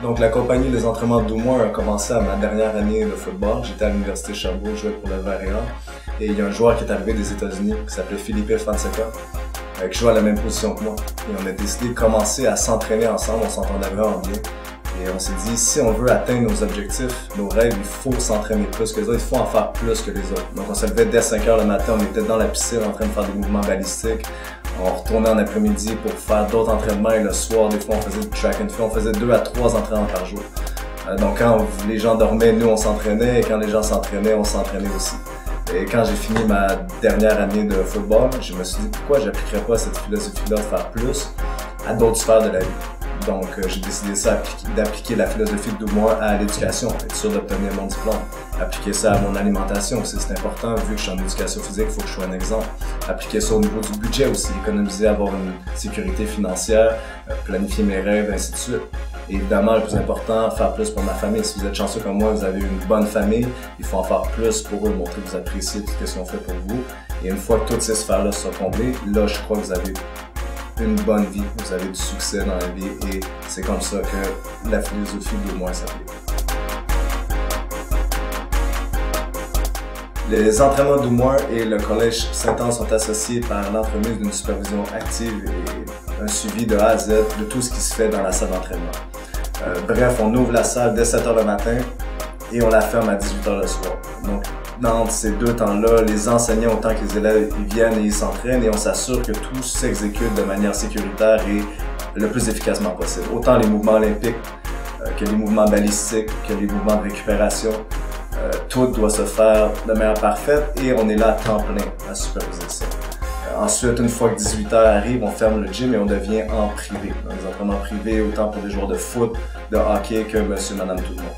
Donc la compagnie Les Entraînements d'Oumois a commencé à ma dernière année de football. J'étais à l'université Sherbrooke, je jouais pour le Vert et Or. Et il y a un joueur qui est arrivé des États-Unis qui s'appelait Felipe Fonseca, qui jouait à la même position que moi. Et on a décidé de commencer à s'entraîner ensemble, on s'entendait vraiment bien. Et on s'est dit, si on veut atteindre nos objectifs, nos rêves, il faut s'entraîner plus que les autres, il faut en faire plus que les autres. Donc on se levait dès 5 h le matin, on était dans la piscine en train de faire des mouvements balistiques. On retournait en après-midi pour faire d'autres entraînements et le soir, des fois, on faisait du track and field, on faisait 2 à 3 entraînements par jour. Donc quand les gens dormaient, nous on s'entraînait et quand les gens s'entraînaient, on s'entraînait aussi. Et quand j'ai fini ma dernière année de football, je me suis dit pourquoi j'appliquerais pas cette philosophie-là de faire plus à d'autres sphères de la vie. Donc j'ai décidé ça, d'appliquer la philosophie d'Oumois à l'éducation, être sûr d'obtenir mon diplôme. Appliquer ça à mon alimentation aussi, c'est important, vu que je suis en éducation physique, il faut que je sois un exemple. Appliquer ça au niveau du budget aussi, économiser, avoir une sécurité financière, planifier mes rêves, ainsi de suite. Et évidemment, le plus important, faire plus pour ma famille. Si vous êtes chanceux comme moi, vous avez une bonne famille, il faut en faire plus pour eux, montrer que vous appréciez tout ce qu'ils ont fait pour vous. Et une fois que toutes ces sphères-là sont comblées, là, je crois que vous avez une bonne vie, vous avez du succès dans la vie et c'est comme ça que la philosophie d'Oumois s'applique. Les entraînements d'Oumois et le Collège Saint-Anne sont associés par l'entremise d'une supervision active et un suivi de A à Z de tout ce qui se fait dans la salle d'entraînement. Bref, on ouvre la salle dès 7 h le matin et on la ferme à 18 h le soir. Donc, dans ces deux temps-là, les enseignants, autant que les élèves, ils viennent et ils s'entraînent et on s'assure que tout s'exécute de manière sécuritaire et le plus efficacement possible. Autant les mouvements olympiques que les mouvements balistiques, que les mouvements de récupération. Tout doit se faire de manière parfaite et on est là à temps plein à superviser ça. Ensuite, une fois que 18 h arrive, on ferme le gym et on devient en privé. Dans les entraînements privés, autant pour des joueurs de foot, de hockey que monsieur, madame, tout le monde.